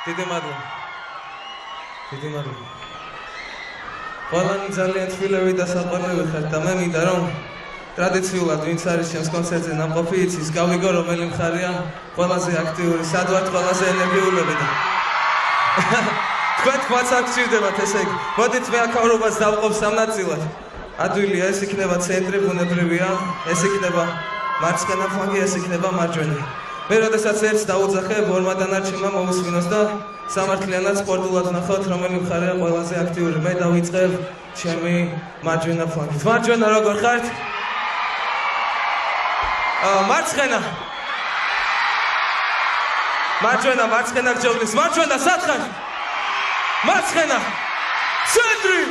დიდი მადლობა. დიდი მადლობა. ყველანი ძალიან თბილები და საყვარლები ხართ და მე მინდა რომ ტრადიციულად ვინც არის ჩემს კონცერტზე ნამყოფი იცის გავიგო რომელი მხარეა ყველაზე აქტიური, სად ვართ ყველაზე ენერგიულები და თქვენ თქვაც არ გჭირდებათ ესე იგი. მოდით მე აქაურობას დავყოფ სამ ნაწილად. ადვილია ეს იქნება ცენტრი ბუნებრივია, ეს იქნება მარცხენა ფლანგი, ეს იქნება მარჯვენა. მე როდესაც ერთს დაუძახებ, ორმა დანარჩენმა მოვუსმინოს და სამართლიანად სპორტულად ვნახოთ, რომელი მხარეა ყველაზე აქტიური. მე დავიწყებ ჩემი მარჯვენა ფლანგით. მარჯვენა როგორ ხართ? მარცხენა. მარცხენა გჯობნის. მარჯვენა სად ხარ? მარცხენა. ცენტრი.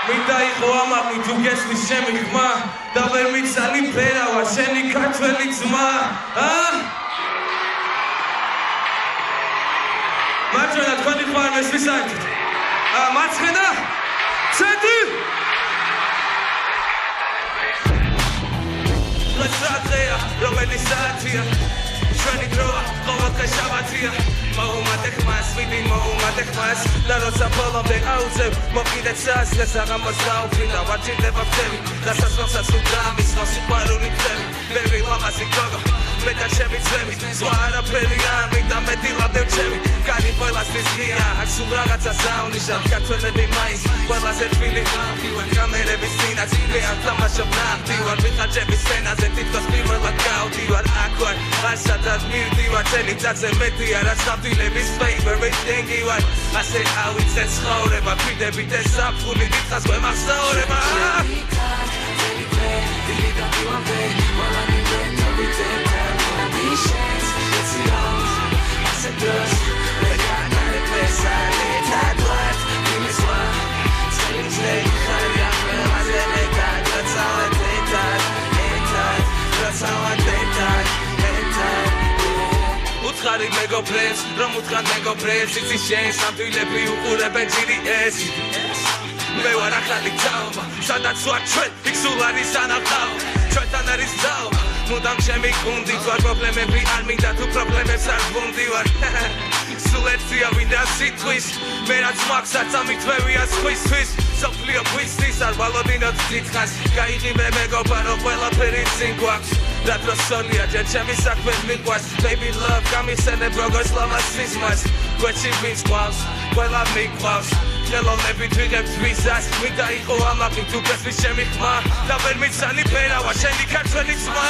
მინდა იყო ამაყი თუ გესმის ჩემი ხმა და ვერ მიცანი ფერავა შენი ქართველი ძმა. მარჯვენა თქვენი ხმა არ მესმის საერთოდ. მარცხენა. ცენტრი. რაცაა რომელი საათია ჩვენი დროა ყოველდღე შაბათია მოუმატე ხმას ვიდი მოუმატე ხმას და როცა ბოლომდე აუძებ მოკიდეთ სასლეს აღამოს დაუფრინდა ვაჭირდება ფთევი და სასმელსაც უდამისხო სიყვარული ფთევი ბევრი ლამაზი გოგო მე და ჩემი ძმები ზღვა არაფერია მინდა მეტილად ევჩევი კანი ყველასთვის ღია აქ სულ რაღაცა საუნიშნავ ქართველები მაინც ყველაზე თბილი ვარ კამერების წინაც მე არ თამაშობ ნახტივარ ვიხარჯების სცენაზე თითქოს პირველად გავდივარ აქ ვარ არ სადაც მივდივარ წელიწადზე მეტი რაც ნამდვილების favorite thing-ი ვარ ასე ავიცე ცხოვრება ფიდებით ეს საფხული დიდხანს გვემახსოვრება უთხარი მეგობრებს, რომ უთხრან მეგობრებს იცი შენ სამთვილები უყურებენ ჯირი ეს მე ვარ ახალი თაობა, სადაც ვარ ჩვენ იქ სულ არის ანახაო ჩვენთან არის თაობა მუდამ ჩემი გუნდით ვარ პრობლემები არ მინდა თუ პრობლემებს არ ვუნდივარ სულ ერთია ვინდა სიტყვის მე რაც მაქვს არც ამითმევია სხვისთვის სოფლიო ფუისის არ ვალოდინოთ დიდხანს გაიღიმე მეგობარო ყველაფერი წინ გვაქვს რა დროს სოლია ჯერ ჩემი საქმე მიყვარს baby love გამიხსენებ როგორც ლამაზ სიზმარს გვერდში ვინც ყავს ყველა მიყვავს ხელოვნებით ვიღებთ ვიზას მინდა იყო ამაყი თუ გესმის ჩემი ხმა და ვერ მიცანი ფერავა შენი ქართველი ძმა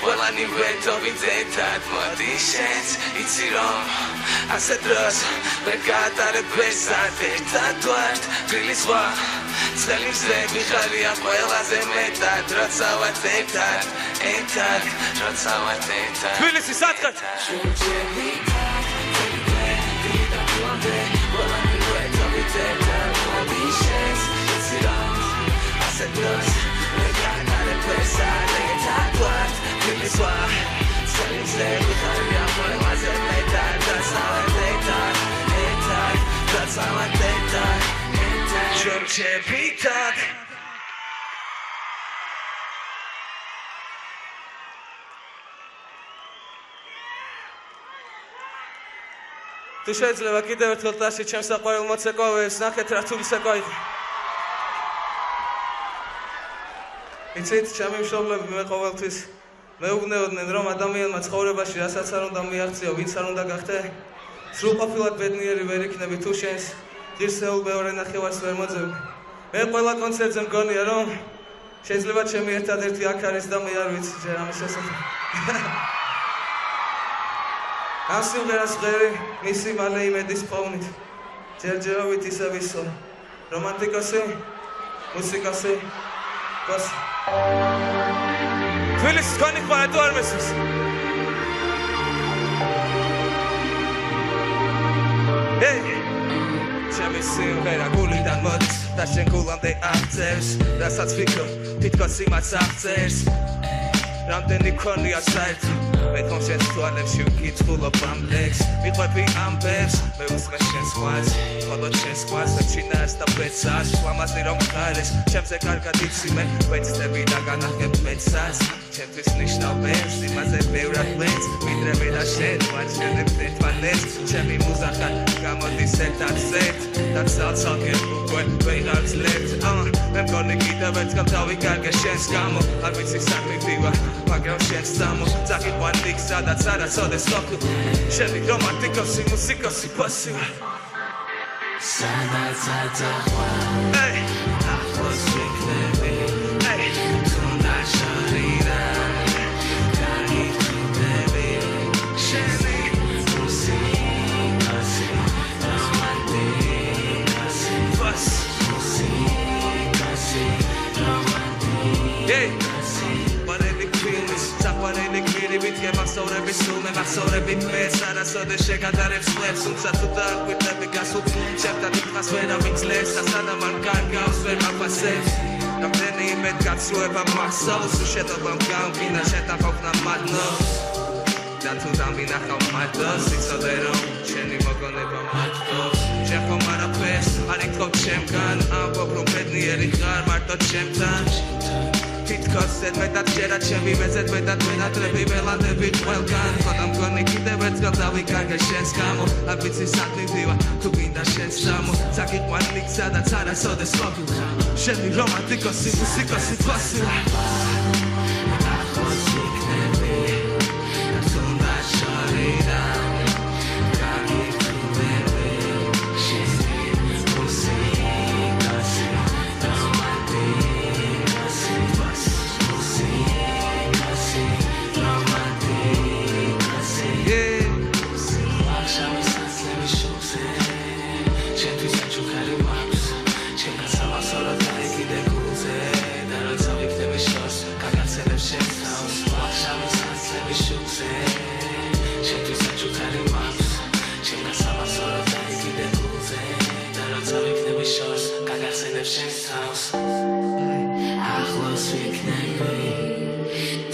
ყველანი ვეთოვიძეთად მოდი შენც იცი რომ ასე დროს ვერ გაატარებ ბესად ერთად ვართ თბილი ზღვა ცხელი მზები ხარია ყველაზე მეტად როცა ვართ ერთად როცა ვართ ერთად თბილისი სად ხართ? ყველანი ვეთოვიძეთად მოდი შენც იცი რომ ასე დროს ვერ გაატარებ ბესად ერთად ვართ თბილი ზღვა ცხელი მზები ხარია ყველაზე მეტად როცა ვართ ერთად როცა ვართ ერთად ჩვენ ჩემპიტად თუ შეიძლება კიდევ ერთხელ ტაში ჩემს საყვარელ მოცეკვავეებს ნახეთ რა თული საკვა იყო იცით ჩემი მშობლები მე ყოველთვის მეუბნეოდნენ რომ ადამიანმა ცხოვრებაში რასაც არ უნდა მიაღწიო ვინც არ უნდა გახდე სრულყოფილად ბედნიერი ვერ იქნები თუ შენს ღირსეულ მეორე ნახევარს ვერ მოძებნი მე ყველა კონცერტზე მგონია რომ შეიძლება ჩემი ერთადერთი აქ არის და მე არ ვიცი ჯერ ამის შესახებ ამ სიმღერას ვღერი მისი მალე იმედის პოვნით ჯერჯერობით ისე ვისო რომანტიკოსი მუსიკოსი გოსი თბილისის თქვენი ხმა რატო არ მესმის? ჩემი სიმღერა გულიდან მოდის და შენ გულამდე აღწევს რასაც ვიქრო თითქოს იმას აღწერს რამდენი ქონია საერთო მე ხომ შენს თვალებში ვკითხულობ ამ ლექს მიყვები ამბებს მე უსმენ შენს ხვას ხოლო შენს ხვას ვეჩინას და ბეცას ლამაზი რომ ხარეს ჩემზე კარგად იცი მე ვეცდები და განახებ მეცას ჩემთვის ნიშნავს იმაზე ბევრად ლენს ვიდრე მე და შენ ვარჩენებ ერთმანეთს ჩემი მუზახა გამოდის ერთ-ერთ და ცალ-ცალკე უკვე ვეღარ ძლევთ მე მგონი კიდევ ერთხელ დავიკარგე შენს გამო არ ვიცი სად მივდივარ მაგრამ შენს დამო წაგიყვან იქ სადაც არასოდეს ყოფილ შენი რომანტიკოსი მუსიკოსი ფოსი ვარ სადაც არ წაყვან ახლოს ვიქნები თუნდაც შორიდან განიხილდები შენი მუსიკოსი რომანტიკოსი ფოსი მუსიკოსი რომანტიკოსი საყვარელი კვირი ვიტყე მასწავლების სულ მე მასწავლებით მეც არასოდეს შეგადარებს ხლებს თუმცა თუ დააკვირდები გასულ ჩემთან დიდხანს ვერავინ ძლევს და სანამ არ გარგავს ვერ მაგვასებს რამდენი იმედ გაცრუება მასწავლს უშედეგობამ გამგინა შენთან ყოფნა მადნობს და თუ დამინახავ მარტოს იცოდე რომ შენი მოგონება მარტოს შენ ხომ არაფერს არ ითხოვ ჩემგან ამბობ რომ ბედნიერი ხარ მარტო ჩემთან თითქოს ზედმეტად ჯერა ჩემი მეზედმეტად ვენატრები ველადები ყველგან ხოდა მგონი კიდევ ერთხელ დავიკარგე შენს გამო არ ვიცი სად მივდივარ თუ გინდა შენს სამო წაგიყვან იქ სადაც არასოდეს ყოფილ შენი რომანტიკოსი მუსიკოსი ფოსი ვარ ახლოს ვიქნები თუნდაც შორიდან განიხილდები შენი მუსიკოსი ახლოს ვიქნები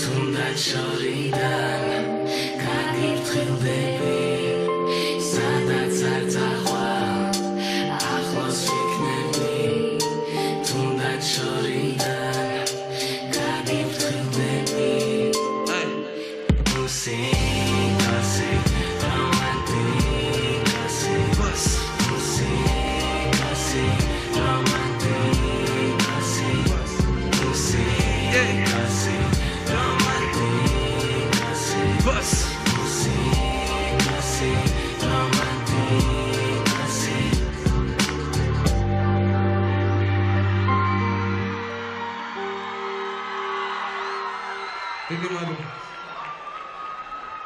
თუნდაც შორიდან განიფრთხილდები სადაც არ წაყვან ახლოს ვიქნები თუნდაც შორიდან განიფრთხილდები მუსიკოსი რომანტიკოსი მუსიკოსი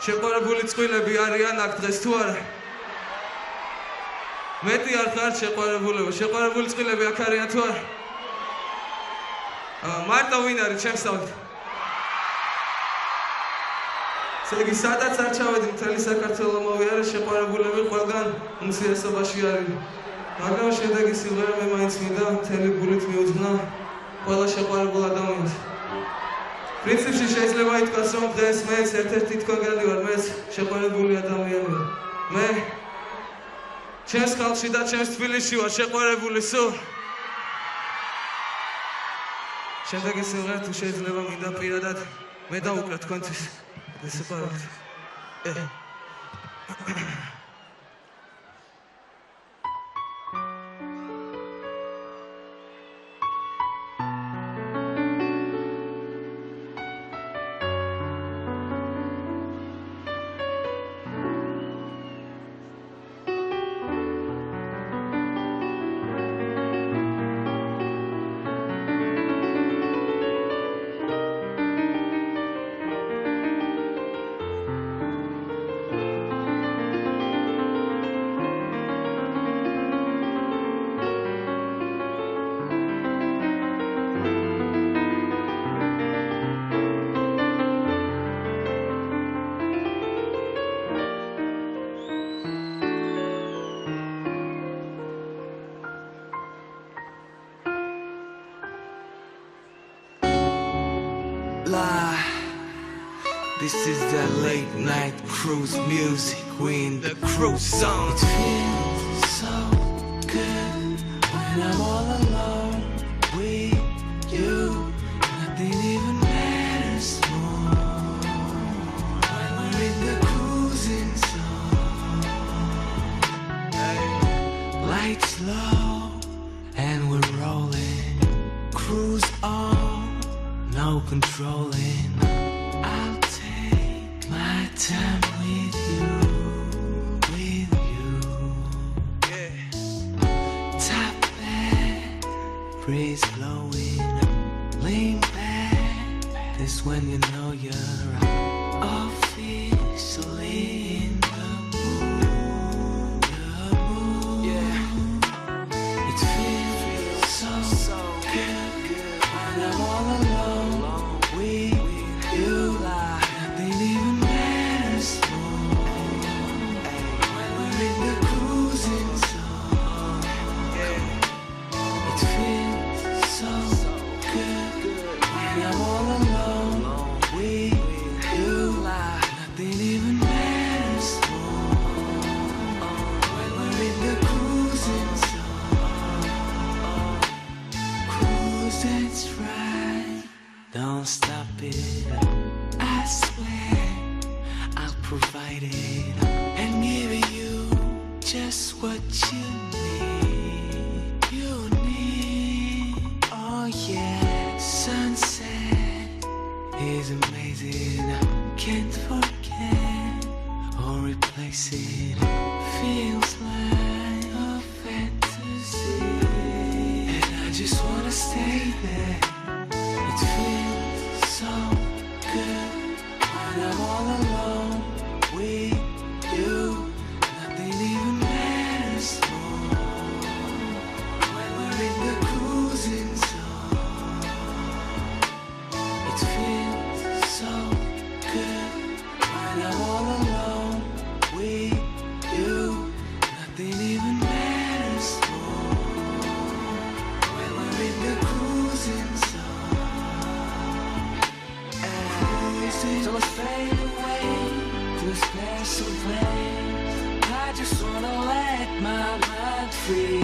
შეყვარებული წყვილები არიან აქ დღეს თუ არა? მეტი არ ხართ შეყვარებული წყვილები აქ არიან თუ არა? მარტო ვინ არის ჩემსავით? სეგი სადაც არ ჩავედი მთელი საქართველო მოვიარე შეყვარებულები ყველგან უმცირესობაში არიან მაგრამ შედეგი სიმღერა მე მაინც მინდა მთელი გულით მიუძღვნა ყველა შეყვარებულ ადამიანს პრინციპში შეიძლება ითქვას რომ დღეს მეც ერთ-ერთი თქვენგანი ვარ მეც შეყვარებული ადამიანი ვარ მე ჩემს ხალხში და ჩემს თბილისში ვარ შეყვარებული სულ შედეგი სიმღერა თუ შეიძლება მინდა პირადად მე დავუკრა თქვენთვის Desculpa. This is the late night cruise music. We in the cruise zone. It feels so good when I'm all alone with you. Nothing even matters more when we're in the cruising zone. Lights low and we're rolling. Cruise on, no controlling. I'll take my time with you. Top bed, breeze blowing, lean back. That's when you know you're officially in the mood. Yeah. It feels so good when I'm all alone with you. Nothing even matters more when we're in the cruising zone. It feels so good when I'm all alone with you. Nothing even matters more when we're in the cruising zone. Cruise, that's right. Don't stop it. I swear I'll provide it and give you just what you need. You need, oh yeah. Sunset is amazing. Can't forget or replace it. Feels like a fantasy, and I just wanna stay there. It feels so good when I'm all alone with you. Nothing even matters more when we're in the cruising zone. It feels so good when I'm all alone with you. Nothing even matters more when we're in the cruising zone. So let's fade away to a special place. I just wanna let my mind free.